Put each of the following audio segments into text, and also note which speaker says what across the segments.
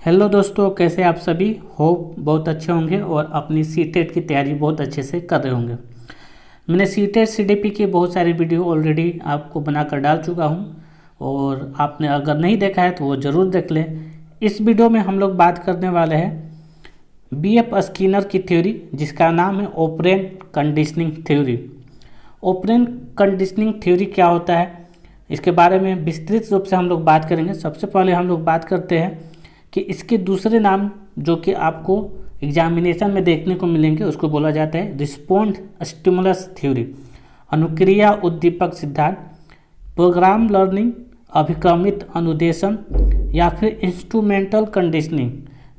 Speaker 1: Hello दोस्तों, कैसे आप सभी। होप बहुत अच्छे होंगे और अपनी सीटेट की तैयारी बहुत अच्छे से कर रहे होंगे। मैंने सीटेट सीडीपी की बहुत सारी वीडियो ऑलरेडी आपको बनाकर डाल चुका हूं और आपने अगर नहीं देखा है तो वो ज़रूर देख लें। इस वीडियो में हम लोग बात करने वाले हैं बीएफ स्किनर की थ्योरी, जिसका नाम है operant conditioning theory. Operant conditioning theory क्या होता है, इसके बारे में विस्तृत रूप से हम लोग बात करेंगे। सबसे पहले हम लोग बात करते हैं कि इसके दूसरे नाम जो कि आपको एग्जामिनेशन में देखने को मिलेंगे, उसको बोला जाता है रिस्पॉन्ड स्टिमुलस थ्योरी, अनुक्रिया उद्दीपक सिद्धांत, प्रोग्राम लर्निंग, अभिक्रमित अनुदेशन या फिर इंस्ट्रूमेंटल कंडीशनिंग,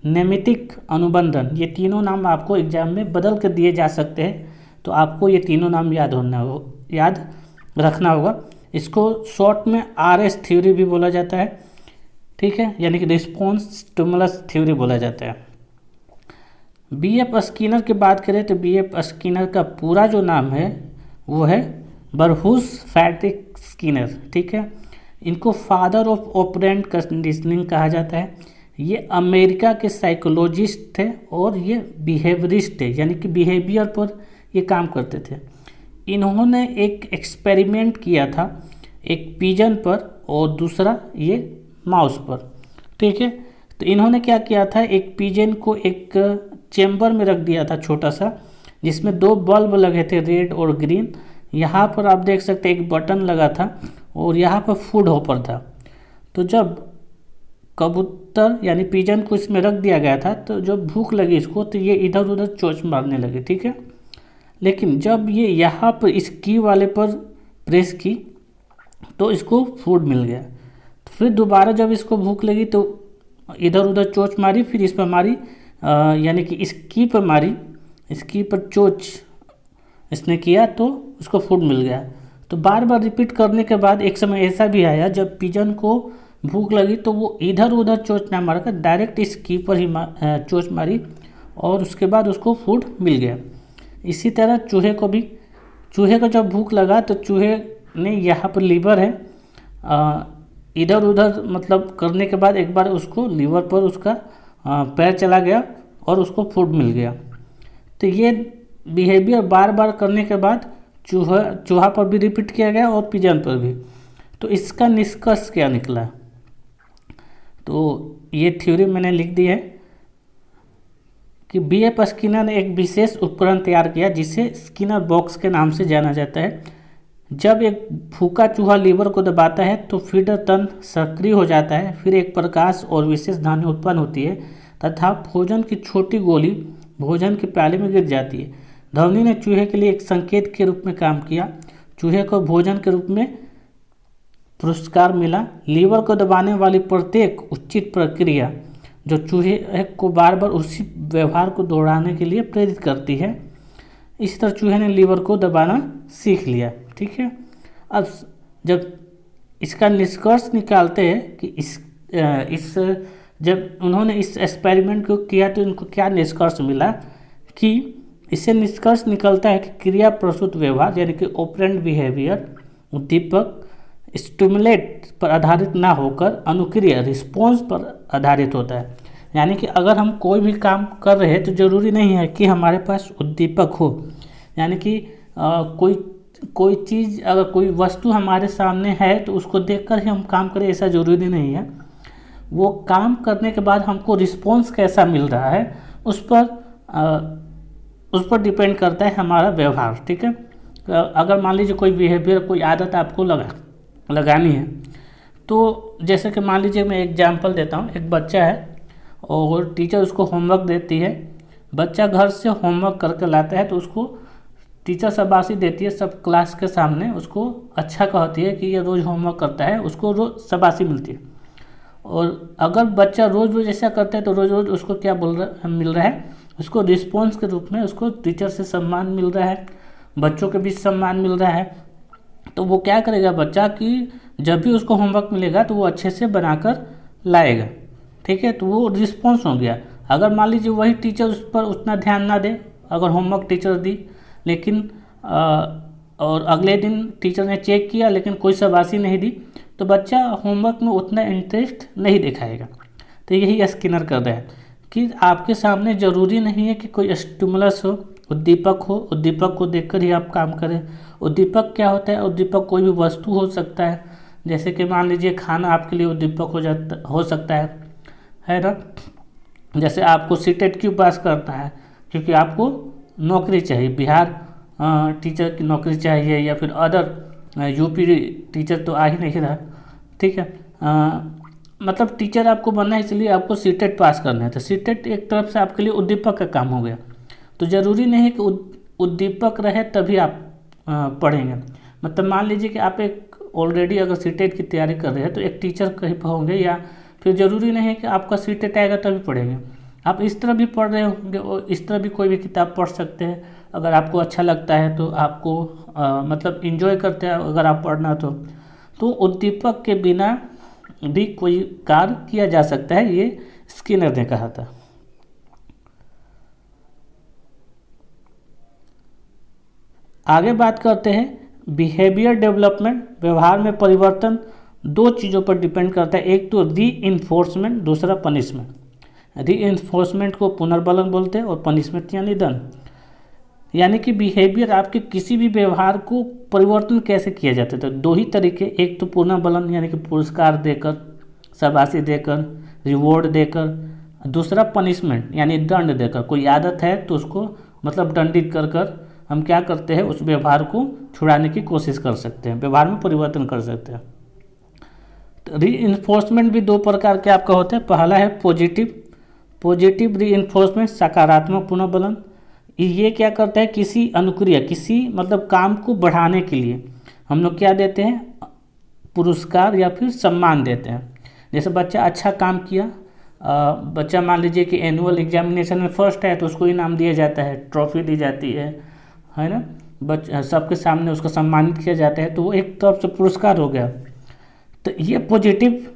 Speaker 1: नैमितिक अनुबंधन। ये तीनों नाम आपको एग्जाम में बदल कर दिए जा सकते हैं, तो आपको ये तीनों नाम याद रखना होगा। इसको शॉर्ट में आरएस थ्योरी भी बोला जाता है, ठीक है, यानी कि रिस्पॉन्स स्टिमुलस थ्योरी बोला जाता है। बीएफ स्किनर की बात करें तो बीएफ स्किनर का पूरा जो नाम है वो है बरहूस फ्रेडरिक स्किनर, ठीक है। इनको फादर ऑफ ऑपरेंट कंडीशनिंग कहा जाता है। ये अमेरिका के साइकोलॉजिस्ट थे और ये बिहेवियरिस्ट थे, यानी कि बिहेवियर पर ये काम करते थे। इन्होंने एक एक्सपेरिमेंट किया था, एक पिजन पर और दूसरा ये माउस पर, ठीक है। तो इन्होंने क्या किया था, एक पिजन को एक चेम्बर में रख दिया था छोटा सा, जिसमें दो बल्ब लगे थे, रेड और ग्रीन। यहाँ पर आप देख सकते हैं एक बटन लगा था और यहाँ पर फूड हॉपर था। तो जब कबूतर यानी पिजन को इसमें रख दिया गया था, तो जब भूख लगी इसको तो ये इधर उधर चोंच मारने लगे, ठीक है। लेकिन जब ये यहाँ पर इस की वाले पर प्रेस की तो इसको फूड मिल गया। फिर दोबारा जब इसको भूख लगी तो इधर उधर चोंच मारी, फिर इस पर मारी, यानी कि इस की पर मारी, इस की पर चोंच इसने किया तो उसको फूड मिल गया। तो बार बार रिपीट करने के बाद एक समय ऐसा भी आया जब पिजन को भूख लगी तो वो इधर उधर चोंच ना मारकर डायरेक्ट इस की पर ही चोंच मारी और उसके बाद उसको फूड मिल गया। इसी तरह चूहे को भी, चूहे को जब भूख लगा तो चूहे ने यहाँ पर लीवर है, इधर उधर मतलब करने के बाद एक बार उसको लीवर पर उसका पैर चला गया और उसको फूड मिल गया। तो ये बिहेवियर बार बार करने के बाद चूहा पर भी रिपीट किया गया और पिजन पर भी। तो इसका निष्कर्ष क्या निकला, तो ये थ्योरी मैंने लिख दी है कि बीएफ स्किनर ने एक विशेष उपकरण तैयार किया जिसे स्किनर बॉक्स के नाम से जाना जाता है। जब एक भूखा चूहा लीवर को दबाता है तो फीडर तंत्र सक्रिय हो जाता है, फिर एक प्रकाश और विशेष ध्वनि उत्पन्न होती है तथा भोजन की छोटी गोली भोजन के प्याले में गिर जाती है। ध्वनि ने चूहे के लिए एक संकेत के रूप में काम किया। चूहे को भोजन के रूप में पुरस्कार मिला। लीवर को दबाने वाली प्रत्येक उचित प्रक्रिया जो चूहे को बार बार उसी व्यवहार को दोहराने के लिए प्रेरित करती है। इस तरह चूहे ने लीवर को दबाना सीख लिया, ठीक है। अब जब इसका निष्कर्ष निकालते हैं कि इस जब उन्होंने इस एक्सपेरिमेंट को किया तो इनको क्या निष्कर्ष मिला कि इससे निष्कर्ष निकलता है कि क्रिया प्रसूत व्यवहार यानी कि ऑपरेंट बिहेवियर उद्दीपक स्टिमुलेट पर आधारित ना होकर अनुक्रिया रिस्पॉन्स पर आधारित होता है। यानी कि अगर हम कोई भी काम कर रहे हैं तो ज़रूरी नहीं है कि हमारे पास उद्दीपक हो, यानी कि कोई चीज़ अगर कोई वस्तु हमारे सामने है तो उसको देखकर ही हम काम करें, ऐसा ज़रूरी नहीं है। वो काम करने के बाद हमको रिस्पॉन्स कैसा मिल रहा है उस पर डिपेंड करता है हमारा व्यवहार, ठीक है। अगर मान लीजिए कोई बिहेवियर, कोई आदत आपको लगानी है, तो जैसे कि मान लीजिए मैं एग्जांपल देता हूँ। एक बच्चा है और टीचर उसको होमवर्क देती है। बच्चा घर से होमवर्क करके लाता है तो उसको टीचर शाबाशी देती है सब क्लास के सामने, उसको अच्छा कहती है कि ये रोज़ होमवर्क करता है, उसको रोज़ शाबाशी मिलती है। और अगर बच्चा रोज़ रोज़ ऐसा करता है तो रोज़ रोज़ उसको क्या मिल रहा है, उसको रिस्पॉन्स के रूप में उसको टीचर से सम्मान मिल रहा है, बच्चों के बीच सम्मान मिल रहा है। तो वो क्या करेगा बच्चा कि जब भी उसको होमवर्क मिलेगा तो वो अच्छे से बनाकर लाएगा, ठीक है। तो वो रिस्पॉन्स हो गया। अगर मान लीजिए वही टीचर उस पर उतना ध्यान ना दे, अगर होमवर्क टीचर दी लेकिन और अगले दिन टीचर ने चेक किया लेकिन कोई शाबाशी नहीं दी, तो बच्चा होमवर्क में उतना इंटरेस्ट नहीं दिखाएगा। तो यही स्किनर कर रहा है कि आपके सामने ज़रूरी नहीं है कि कोई स्टिमुलस हो, उद्दीपक हो, उद्दीपक को देखकर ही आप काम करें। उद्दीपक क्या होता है? उद्दीपक कोई भी वस्तु हो सकता है, जैसे कि मान लीजिए खाना आपके लिए उद्दीपक हो सकता है ना। जैसे आपको सीटेट क्यों पास करना है? क्योंकि आपको नौकरी चाहिए, बिहार टीचर की नौकरी चाहिए, या फिर अदर यूपी टीचर तो आ ही नहीं रहा, ठीक है। मतलब टीचर आपको बनना है, इसलिए आपको सीटेट पास करना है। तो सीटेट एक तरफ से आपके लिए उद्दीपक का काम हो गया। तो ज़रूरी नहीं है कि उद्दीपक रहे तभी आप पढ़ेंगे। मतलब मान लीजिए कि आप एक ऑलरेडी अगर सीटेट की तैयारी कर रहे हैं तो एक टीचर कहीं पर होंगे, या फिर ज़रूरी नहीं है कि आपका सीटेट आएगा तभी पढ़ेंगे। आप इस तरह भी पढ़ रहे होंगे और इस तरह भी कोई भी किताब पढ़ सकते हैं। अगर आपको अच्छा लगता है तो आपको मतलब इन्जॉय करते हैं अगर आप पढ़ना तो उद्दीपक के बिना भी कोई कार्य किया जा सकता है, ये स्किनर ने कहा था। आगे बात करते हैं बिहेवियर डेवलपमेंट। व्यवहार में परिवर्तन दो चीज़ों पर डिपेंड करता है, एक तो रीइंफोर्समेंट, दूसरा पनिशमेंट। रीइंफोर्समेंट को पुनर्बलन बोलते हैं और पनिशमेंट यानी दंड। यानी कि बिहेवियर, आपके किसी भी व्यवहार को परिवर्तन कैसे किया जाता है? तो दो ही तरीके, एक तो पुनर्बलन यानी कि पुरस्कार देकर, शाबाशी देकर, रिवॉर्ड देकर, दूसरा पनिशमेंट यानी दंड देकर। कोई आदत है तो उसको मतलब दंडित कर हम क्या करते हैं, उस व्यवहार को छुड़ाने की कोशिश कर सकते हैं, व्यवहार में परिवर्तन कर सकते हैं। तो रीइंफोर्समेंट भी दो प्रकार के आपका होता है। पहला है पॉजिटिव रीइंफोर्समेंट, सकारात्मक पुनर्बलन। ये क्या करता है, किसी अनुक्रिया, किसी मतलब काम को बढ़ाने के लिए हम लोग क्या देते हैं, पुरस्कार या फिर सम्मान देते हैं। जैसे बच्चा अच्छा काम किया, बच्चा मान लीजिए कि एनुअल एग्जामिनेशन में फर्स्ट है तो उसको इनाम दिया जाता है, ट्रॉफी दी जाती है ना। बच्चा सबके सामने उसको सम्मानित किया जाता है, तो वो एक तरफ से पुरस्कार हो गया। तो ये पॉजिटिव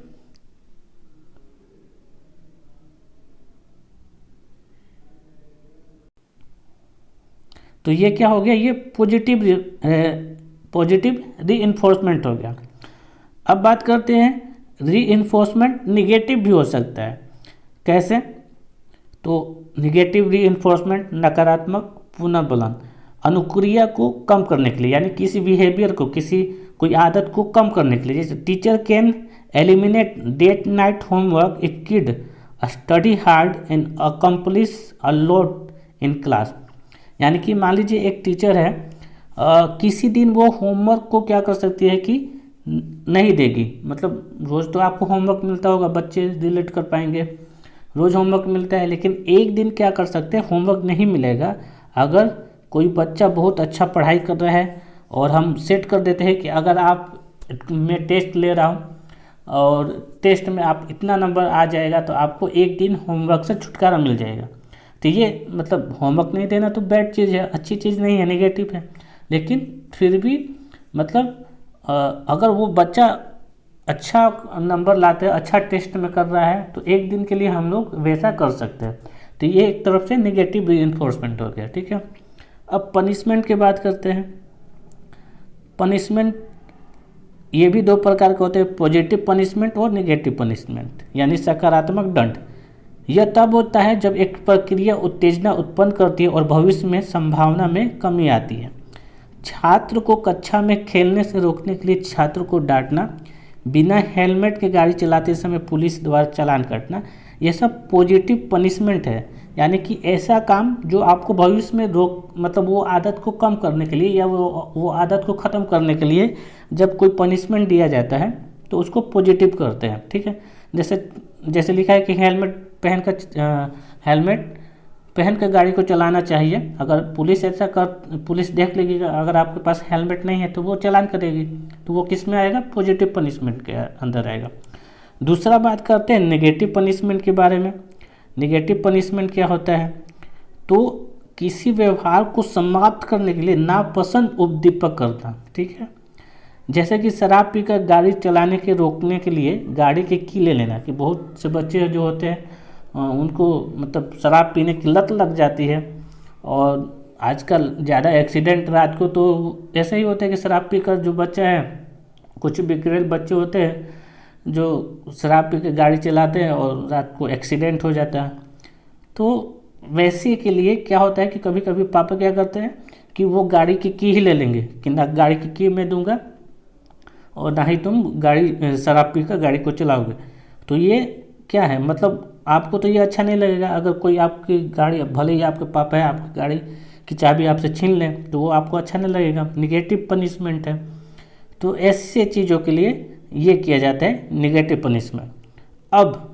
Speaker 1: क्या हो गया, ये पॉजिटिव रीइंफोर्समेंट हो गया। अब बात करते हैं रीइंफोर्समेंट निगेटिव भी हो सकता है। कैसे? तो निगेटिव रीइंफोर्समेंट, नकारात्मक पुनर्बलन, अनुक्रिया को कम करने के लिए, यानी किसी बिहेवियर को, कोई आदत को कम करने के लिए। जैसे teacher can eliminate that night homework if kid study hard and accomplish a lot in class. यानी कि मान लीजिए एक टीचर है, किसी दिन वो होमवर्क को क्या कर सकती है कि नहीं देगी। मतलब रोज़ तो आपको होमवर्क मिलता होगा, बच्चे रिलेट कर पाएंगे, रोज़ होमवर्क मिलता है, लेकिन एक दिन क्या कर सकते हैं, होमवर्क नहीं मिलेगा। अगर कोई बच्चा बहुत अच्छा पढ़ाई कर रहा है और हम सेट कर देते हैं कि अगर मैं टेस्ट ले रहा हूँ और टेस्ट में आप इतना नंबर आ जाएगा तो आपको एक दिन होमवर्क से छुटकारा मिल जाएगा। तो ये मतलब होमवर्क नहीं देना तो बैड चीज़ है, अच्छी चीज़ नहीं है, नेगेटिव है। लेकिन फिर भी मतलब अगर वो बच्चा अच्छा नंबर लाते हैं, अच्छा टेस्ट में कर रहा है, तो एक दिन के लिए हम लोग वैसा कर सकते हैं। तो ये एक तरफ से नेगेटिव रीइंफोर्समेंट हो गया, ठीक है। अब पनिशमेंट की बात करते हैं। पनिशमेंट ये भी दो प्रकार के होते हैं, पॉजिटिव पनिशमेंट और नेगेटिव पनिशमेंट, यानी सकारात्मक दंड। यह तब होता है जब एक प्रक्रिया उत्तेजना उत्पन्न करती है और भविष्य में संभावना में कमी आती है। छात्र को कक्षा में खेलने से रोकने के लिए छात्र को डांटना, बिना हेलमेट के गाड़ी चलाते समय पुलिस द्वारा चालान काटना, यह सब पॉजिटिव पनिशमेंट है। यानी कि ऐसा काम जो आपको भविष्य में मतलब वो आदत को कम करने के लिए या वो आदत को ख़त्म करने के लिए जब कोई पनिशमेंट दिया जाता है तो उसको पॉजिटिव करते हैं, ठीक है। जैसे लिखा है कि हेलमेट पहन कर गाड़ी को चलाना चाहिए। अगर पुलिस देख लेगी अगर आपके पास हेलमेट नहीं है तो वो चालान करेगी, तो वो किस में आएगा, पॉजिटिव पनिशमेंट के अंदर आएगा। दूसरा बात करते हैं नेगेटिव पनिशमेंट के बारे में। नेगेटिव पनिशमेंट क्या होता है, तो किसी व्यवहार को समाप्त करने के लिए नापसंद उद्दीपक करना, ठीक है। जैसे कि शराब पीकर गाड़ी चलाने के रोकने के लिए गाड़ी की की ले लेना, कि बहुत से बच्चे जो होते हैं उनको मतलब शराब पीने की लत लग जाती है, और आजकल ज़्यादा एक्सीडेंट रात को तो ऐसे ही होते हैं कि शराब पीकर जो बच्चा है, कुछ बिगड़ेल बच्चे होते हैं जो शराब पी के गाड़ी चलाते हैं और रात को एक्सीडेंट हो जाता है। तो वैसे के लिए क्या होता है कि कभी कभी पापा क्या करते हैं कि वो गाड़ी की ही ले लेंगे कि ना गाड़ी की मैं दूंगा और ना ही तुम गाड़ी शराब पी कर गाड़ी को चलाओगे। तो ये क्या है, मतलब आपको तो ये अच्छा नहीं लगेगा। अगर कोई आपकी गाड़ी, भले ही आपके पापा है, आपकी गाड़ी की चाबी आपसे छीन लें तो वो आपको अच्छा नहीं लगेगा, निगेटिव पनिशमेंट है। तो ऐसे चीज़ों के लिए ये किया जाता है निगेटिव पनिशमेंट। अब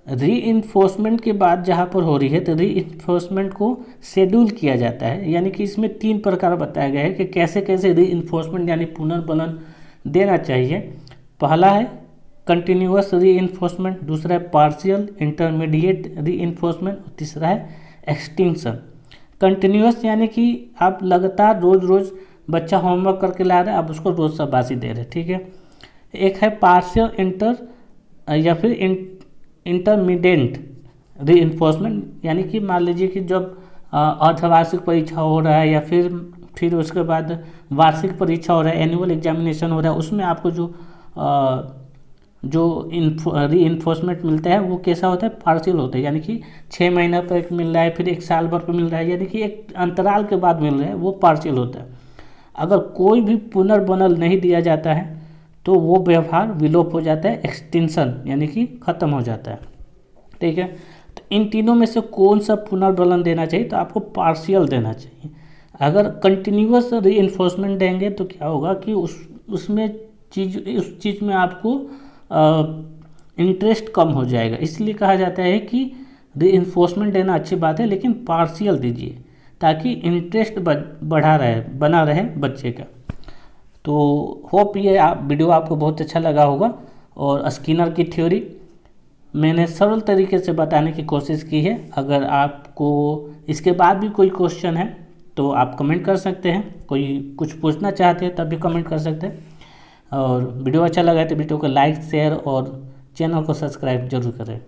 Speaker 1: रीइंफोर्समेंट की बात जहाँ पर हो रही है तो रीइंफोर्समेंट को शेड्यूल किया जाता है, यानी कि इसमें 3 प्रकार बताया गया है कि कैसे कैसे रीइंफोर्समेंट यानी पुनर्बलन देना चाहिए। पहला है कंटिन्यूअस रीइंफोर्समेंट, दूसरा है पार्शियल इंटरमीडिएट रीइंफोर्समेंट और तीसरा है एक्सटिंक्शन। कंटिन्यूअस यानी कि आप लगातार रोज रोज बच्चा होमवर्क करके ला रहा है, आप उसको रोज शाबाशी दे रहे हैं, ठीक है। एक है पार्शियल या फिर इंटरमीडिएट रीइंफोर्समेंट, यानी कि मान लीजिए कि जब अर्धवार्षिक परीक्षा हो रहा है या फिर उसके बाद वार्षिक परीक्षा हो रहा है, एनुअल एग्जामिनेशन हो रहा है, उसमें आपको जो रीइंफोर्समेंट मिलता है वो कैसा होता है, पार्शियल होता है, यानी कि 6 महीना पर एक मिल रहा है, फिर 1 साल भर पर मिल रहा है, यानी कि एक अंतराल के बाद मिल रहा है, वो पार्शियल होता है। अगर कोई भी पुनर्बनल नहीं दिया जाता है तो वो व्यवहार विलोप हो जाता है, एक्सटिंक्शन यानी कि ख़त्म हो जाता है, ठीक है। तो इन तीनों में से कौन सा पुनर्बलन देना चाहिए, तो आपको पार्शियल देना चाहिए। अगर कंटिन्यूअस रीइंफोर्समेंट देंगे तो क्या होगा कि उस चीज़ में आपको इंटरेस्ट कम हो जाएगा। इसलिए कहा जाता है कि रीइंफोर्समेंट देना अच्छी बात है, लेकिन पार्शियल दीजिए ताकि इंटरेस्ट बना रहे बच्चे का। तो होप ये वीडियो आपको बहुत अच्छा लगा होगा। और स्किनर की थ्योरी मैंने सरल तरीके से बताने की कोशिश की है। अगर आपको इसके बाद भी कोई क्वेश्चन है तो आप कमेंट कर सकते हैं, कोई कुछ पूछना चाहते हैं तब भी कमेंट कर सकते हैं। और वीडियो अच्छा लगा है तो वीडियो को लाइक शेयर और चैनल को सब्सक्राइब जरूर करें।